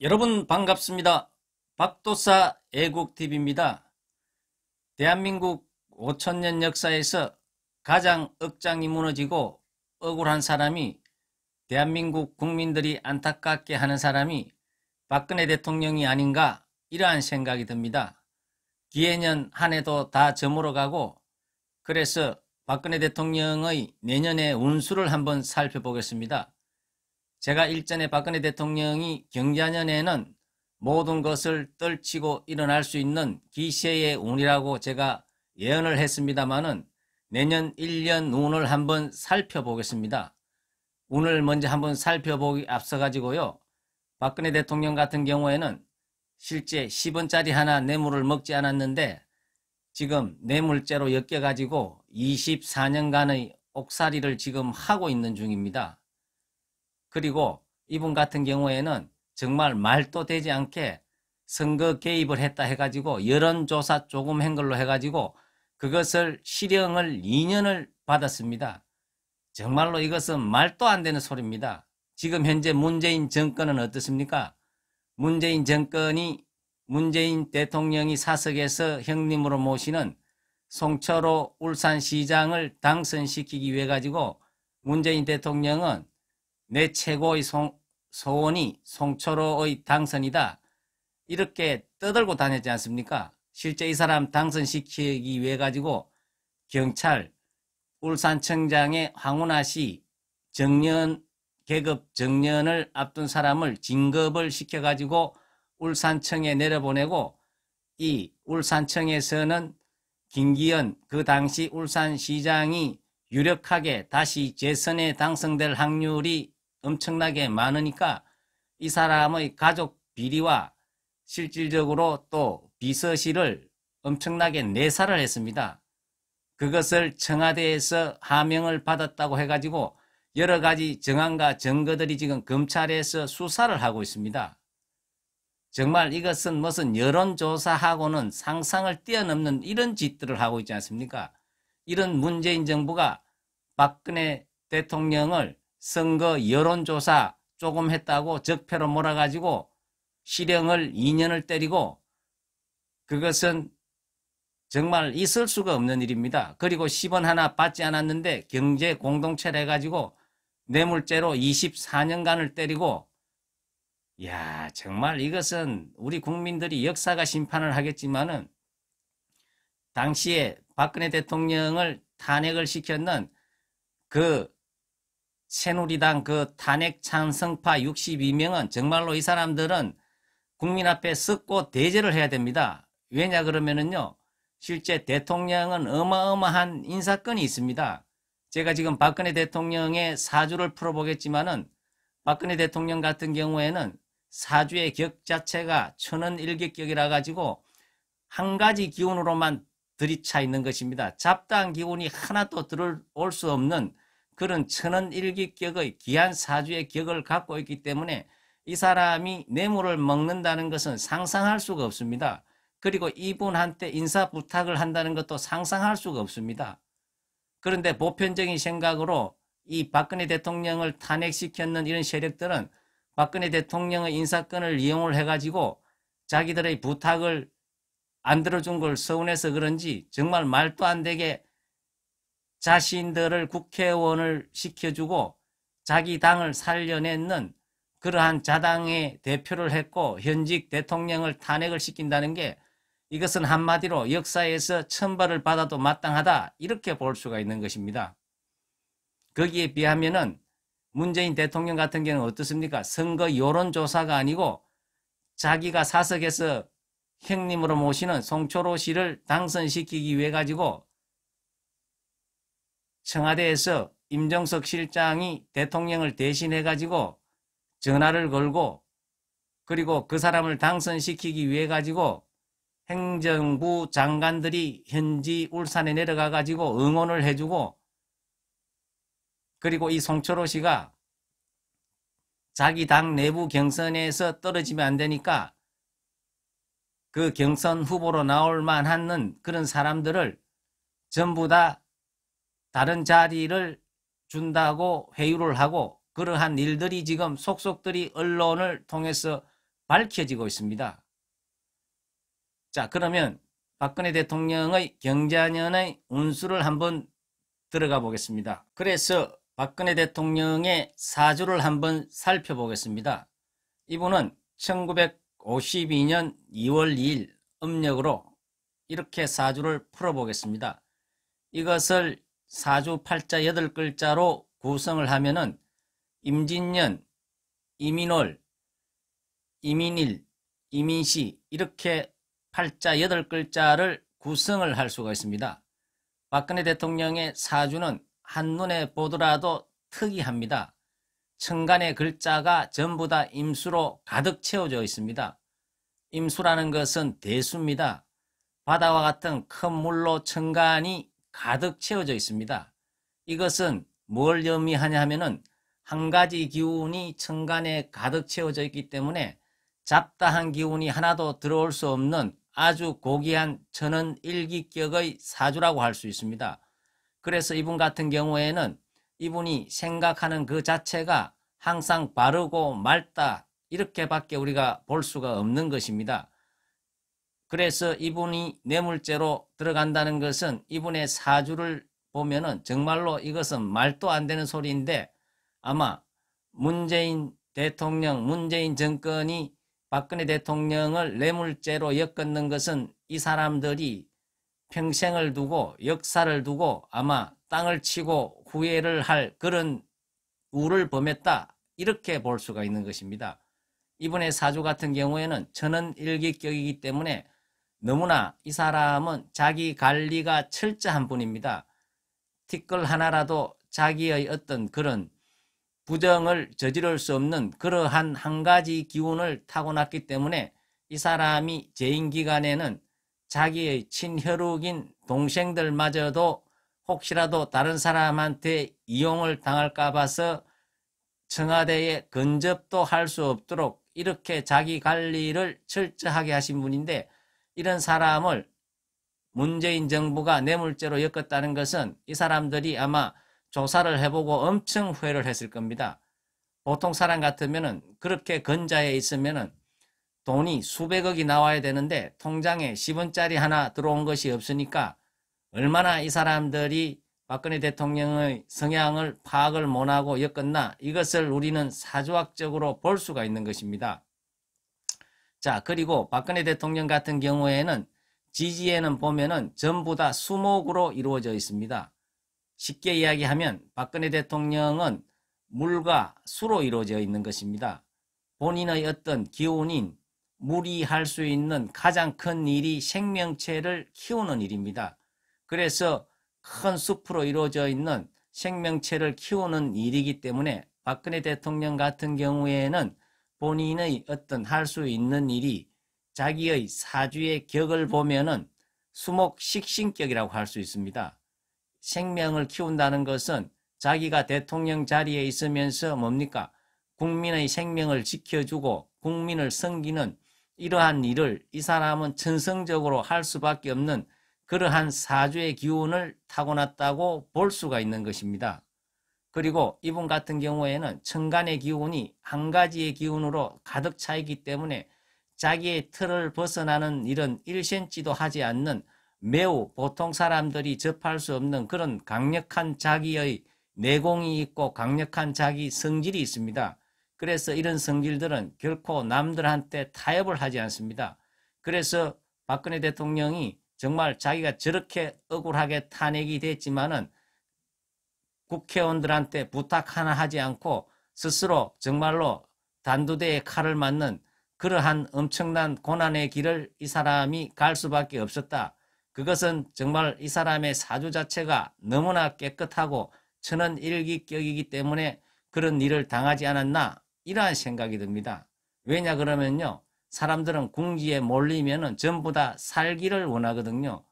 여러분 반갑습니다. 박도사 애국TV입니다. 대한민국 5천년 역사에서 가장 억장이 무너지고 억울한 사람이, 대한민국 국민들이 안타깝게 하는 사람이 박근혜 대통령이 아닌가, 이러한 생각이 듭니다. 기해년 한 해도 다 저물어 가고, 그래서 박근혜 대통령의 내년의 운수를 한번 살펴보겠습니다. 제가 일전에 박근혜 대통령이 경자년에는 모든 것을 떨치고 일어날 수 있는 기세의 운이라고 제가 예언을 했습니다마는, 내년 1년 운을 한번 살펴보겠습니다. 운을 먼저 한번 살펴보기 앞서 가지고요, 박근혜 대통령 같은 경우에는 실제 10원짜리 하나 뇌물을 먹지 않았는데 지금 뇌물죄로 엮여 가지고 24년간의 옥살이를 지금 하고 있는 중입니다. 그리고 이분 같은 경우에는 정말 말도 되지 않게 선거 개입을 했다 해가지고 여론조사 조금 한 걸로 해가지고 그것을 실형을 2년을 받았습니다. 정말로 이것은 말도 안 되는 소리입니다. 지금 현재 문재인 정권은 어떻습니까? 문재인 정권이, 문재인 대통령이 사석에서 형님으로 모시는 송철호 울산시장을 당선시키기 위해 가지고 문재인 대통령은 내 최고의 소원이 송철호의 당선이다, 이렇게 떠들고 다녔지 않습니까? 실제 이 사람 당선시키기 위해 가지고 경찰 울산청장의 황운하 씨 정년, 계급 정년을 앞둔 사람을 진급을 시켜가지고 울산청에 내려보내고, 이 울산청에서는 김기현 그 당시 울산시장이 유력하게 다시 재선에 당선될 확률이 엄청나게 많으니까 이 사람의 가족 비리와 실질적으로 또 비서실을 엄청나게 내사를 했습니다. 그것을 청와대에서 하명을 받았다고 해가지고 여러 가지 정황과 증거들이 지금 검찰에서 수사를 하고 있습니다. 정말 이것은 무슨 여론조사하고는 상상을 뛰어넘는 이런 짓들을 하고 있지 않습니까? 이런 문재인 정부가 박근혜 대통령을 선거 여론조사 조금 했다고 적폐로 몰아가지고 실형을 2년을 때리고, 그것은 정말 있을 수가 없는 일입니다. 그리고 10원 하나 받지 않았는데 경제 공동체를 해가지고 뇌물죄로 24년간을 때리고, 야, 정말 이것은 우리 국민들이 역사가 심판을 하겠지만은 당시에 박근혜 대통령을 탄핵을 시켰는 그 새누리당 그 탄핵 찬성파 62명은 정말로 이 사람들은 국민 앞에 썩고 대제를 해야 됩니다. 왜냐 그러면은요, 실제 대통령은 어마어마한 인사권이 있습니다. 제가 지금 박근혜 대통령의 사주를 풀어보겠지만은, 박근혜 대통령 같은 경우에는 사주의 격 자체가 천원일격격이라 가지고 한 가지 기운으로만 들이차 있는 것입니다. 잡다한 기운이 하나도 들어올 수 없는 그런 천원일격격의 귀한 사주의 격을 갖고 있기 때문에 이 사람이 뇌물을 먹는다는 것은 상상할 수가 없습니다. 그리고 이분한테 인사 부탁을 한다는 것도 상상할 수가 없습니다. 그런데 보편적인 생각으로 이 박근혜 대통령을 탄핵시켰는 이런 세력들은 박근혜 대통령의 인사권을 이용을 해가지고 자기들의 부탁을 안 들어준 걸 서운해서 그런지 정말 말도 안 되게 자신들을 국회의원을 시켜주고 자기 당을 살려내는 그러한 자당의 대표를 했고 현직 대통령을 탄핵을 시킨다는 게, 이것은 한마디로 역사에서 천벌을 받아도 마땅하다, 이렇게 볼 수가 있는 것입니다. 거기에 비하면은 문재인 대통령 같은 경우는 어떻습니까? 선거 여론조사가 아니고 자기가 사석에서 형님으로 모시는 송철호 씨를 당선시키기 위해 가지고 청와대에서 임종석 실장이 대통령을 대신해 가지고 전화를 걸고, 그리고 그 사람을 당선시키기 위해 가지고 행정부 장관들이 현지 울산에 내려가 가지고 응원을 해주고, 그리고 이 송철호 씨가 자기 당 내부 경선에서 떨어지면 안 되니까 그 경선 후보로 나올 만한 그런 사람들을 전부 다 다른 자리를 준다고 회유를 하고, 그러한 일들이 지금 속속들이 언론을 통해서 밝혀지고 있습니다. 자, 그러면 박근혜 대통령의 경자년의 운수를 한번 들어가 보겠습니다. 그래서 박근혜 대통령의 사주를 한번 살펴보겠습니다. 이분은 1952년 2월 2일 음력으로 이렇게 사주를 풀어보겠습니다. 이것을 사주 팔자 8글자로 구성을 하면은 임진년, 이민월, 이민일, 이민시 이렇게 팔자 8글자를 구성을 할 수가 있습니다. 박근혜 대통령의 사주는 한눈에 보더라도 특이합니다. 천간의 글자가 전부 다 임수로 가득 채워져 있습니다. 임수라는 것은 대수입니다. 바다와 같은 큰 물로 천간이 가득 채워져 있습니다. 이것은 뭘 의미하냐 하면은 한 가지 기운이 천간에 가득 채워져 있기 때문에 잡다한 기운이 하나도 들어올 수 없는 아주 고귀한 천은일기격의 사주라고 할 수 있습니다. 그래서 이분 같은 경우에는 이분이 생각하는 그 자체가 항상 바르고 맑다 이렇게밖에 우리가 볼 수가 없는 것입니다. 그래서 이분이 뇌물죄로 들어간다는 것은 이분의 사주를 보면은 정말로 이것은 말도 안 되는 소리인데 아마 문재인 대통령, 문재인 정권이 박근혜 대통령을 뇌물죄로 엮는 것은 이 사람들이 평생을 두고 역사를 두고 아마 땅을 치고 후회를 할 그런 우를 범했다 이렇게 볼 수가 있는 것입니다. 이분의 사주 같은 경우에는 천은일기격이기 때문에 너무나 이 사람은 자기 관리가 철저한 분입니다. 티끌 하나라도 자기의 어떤 그런 부정을 저지를 수 없는 그러한 한 가지 기운을 타고났기 때문에 이 사람이 재임 기간에는 자기의 친혈육인 동생들마저도 혹시라도 다른 사람한테 이용을 당할까 봐서 청와대에 근접도 할 수 없도록 이렇게 자기 관리를 철저하게 하신 분인데 이런 사람을 문재인 정부가 뇌물죄로 엮었다는 것은 이 사람들이 아마 조사를 해보고 엄청 후회를 했을 겁니다. 보통 사람 같으면은 그렇게 근자에 있으면은 돈이 수백억이 나와야 되는데 통장에 10원짜리 하나 들어온 것이 없으니까 얼마나 이 사람들이 박근혜 대통령의 성향을 파악을 못하고 엮었나 이것을 우리는 사주학적으로 볼 수가 있는 것입니다. 자, 그리고 박근혜 대통령 같은 경우에는 지지에는 보면은 전부 다 수목으로 이루어져 있습니다. 쉽게 이야기하면 박근혜 대통령은 물과 수로 이루어져 있는 것입니다. 본인의 어떤 기운인 물이 할 수 있는 가장 큰 일이 생명체를 키우는 일입니다. 그래서 큰 숲으로 이루어져 있는 생명체를 키우는 일이기 때문에 박근혜 대통령 같은 경우에는 본인의 어떤 할 수 있는 일이 자기의 사주의 격을 보면은 수목식신격이라고 할 수 있습니다. 생명을 키운다는 것은 자기가 대통령 자리에 있으면서 뭡니까? 국민의 생명을 지켜주고 국민을 섬기는 이러한 일을 이 사람은 천성적으로 할 수밖에 없는 그러한 사주의 기운을 타고났다고 볼 수가 있는 것입니다. 그리고 이분 같은 경우에는 천간의 기운이 한 가지의 기운으로 가득 차 있기 때문에 자기의 틀을 벗어나는 이런 1cm도 하지 않는 매우 보통 사람들이 접할 수 없는 그런 강력한 자기의 내공이 있고 강력한 자기 성질이 있습니다. 그래서 이런 성질들은 결코 남들한테 타협을 하지 않습니다. 그래서 박근혜 대통령이 정말 자기가 저렇게 억울하게 탄핵이 됐지만은 국회의원들한테 부탁 하나 하지 않고 스스로 정말로 단두대에 칼을 맞는 그러한 엄청난 고난의 길을 이 사람이 갈 수밖에 없었다. 그것은 정말 이 사람의 사주 자체가 너무나 깨끗하고 천은일기격이기 때문에 그런 일을 당하지 않았나 이러한 생각이 듭니다. 왜냐 그러면요. 사람들은 궁지에 몰리면은 전부 다 살기를 원하거든요.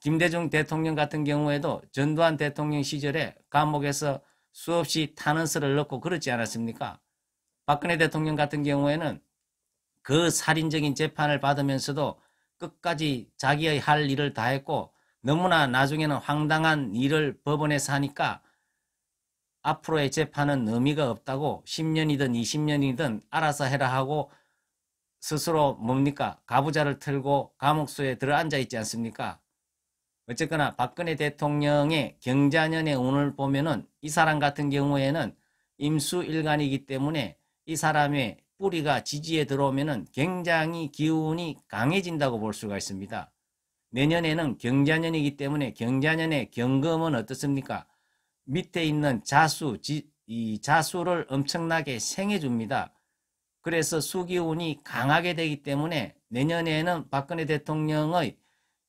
김대중 대통령 같은 경우에도 전두환 대통령 시절에 감옥에서 수없이 탄원서를 넣고 그렇지 않았습니까? 박근혜 대통령 같은 경우에는 그 살인적인 재판을 받으면서도 끝까지 자기의 할 일을 다 했고 너무나 나중에는 황당한 일을 법원에서 하니까 앞으로의 재판은 의미가 없다고 10년이든 20년이든 알아서 해라 하고 스스로 뭡니까? 가부좌를 틀고 감옥소에 들어앉아 있지 않습니까? 어쨌거나 박근혜 대통령의 경자년의 운을 보면은 이 사람 같은 경우에는 임수일간이기 때문에 이 사람의 뿌리가 지지에 들어오면은 굉장히 기운이 강해진다고 볼 수가 있습니다. 내년에는 경자년이기 때문에 경자년의 경금은 어떻습니까? 밑에 있는 이 자수를 엄청나게 생해줍니다. 그래서 수기운이 강하게 되기 때문에 내년에는 박근혜 대통령의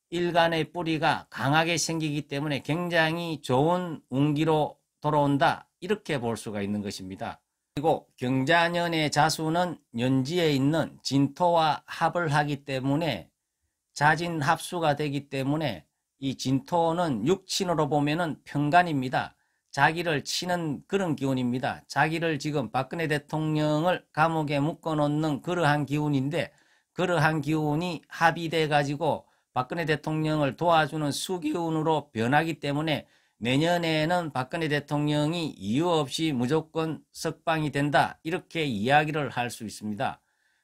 일간의 뿌리가 강하게 생기기 때문에 굉장히 좋은 운기로 돌아온다. 이렇게 볼 수가 있는 것입니다. 그리고 경자년의 자수는 연지에 있는 진토와 합을 하기 때문에 자진합수가 되기 때문에 이 진토는 육친으로 보면은 편간입니다. 자기를 치는 그런 기운입니다. 자기를 지금 박근혜 대통령을 감옥에 묶어놓는 그러한 기운인데 그러한 기운이 합의돼 가지고 박근혜 대통령을 도와주는 수기운으로 변하기 때문에 내년에는 박근혜 대통령이 이유 없이 무조건 석방이 된다. 이렇게 이야기를 할 수 있습니다.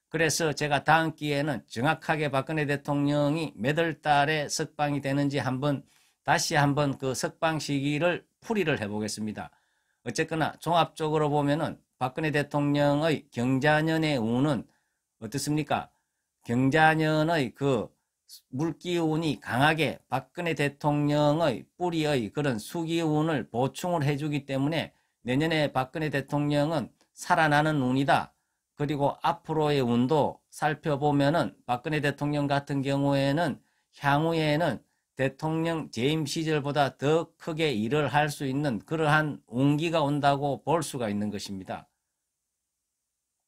그래서 제가 다음 기회에는 정확하게 박근혜 대통령이 몇 월 달에 석방이 되는지 다시 한번 그 석방 시기를 풀이를 해보겠습니다. 어쨌거나 종합적으로 보면은 박근혜 대통령의 경자년의 운은 어떻습니까? 경자년의 그 물기운이 강하게 박근혜 대통령의 뿌리의 그런 수기운을 보충을 해주기 때문에 내년에 박근혜 대통령은 살아나는 운이다. 그리고 앞으로의 운도 살펴보면은 박근혜 대통령 같은 경우에는 향후에는 대통령 재임 시절보다 더 크게 일을 할 수 있는 그러한 운기가 온다고 볼 수가 있는 것입니다.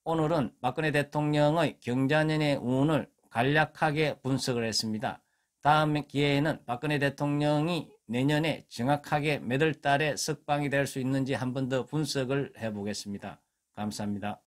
오늘은 박근혜 대통령의 경자년의 운을 간략하게 분석을 했습니다. 다음 기회에는 박근혜 대통령이 내년에 정확하게 몇 월 달에 석방이 될 수 있는지 한 번 더 분석을 해보겠습니다. 감사합니다.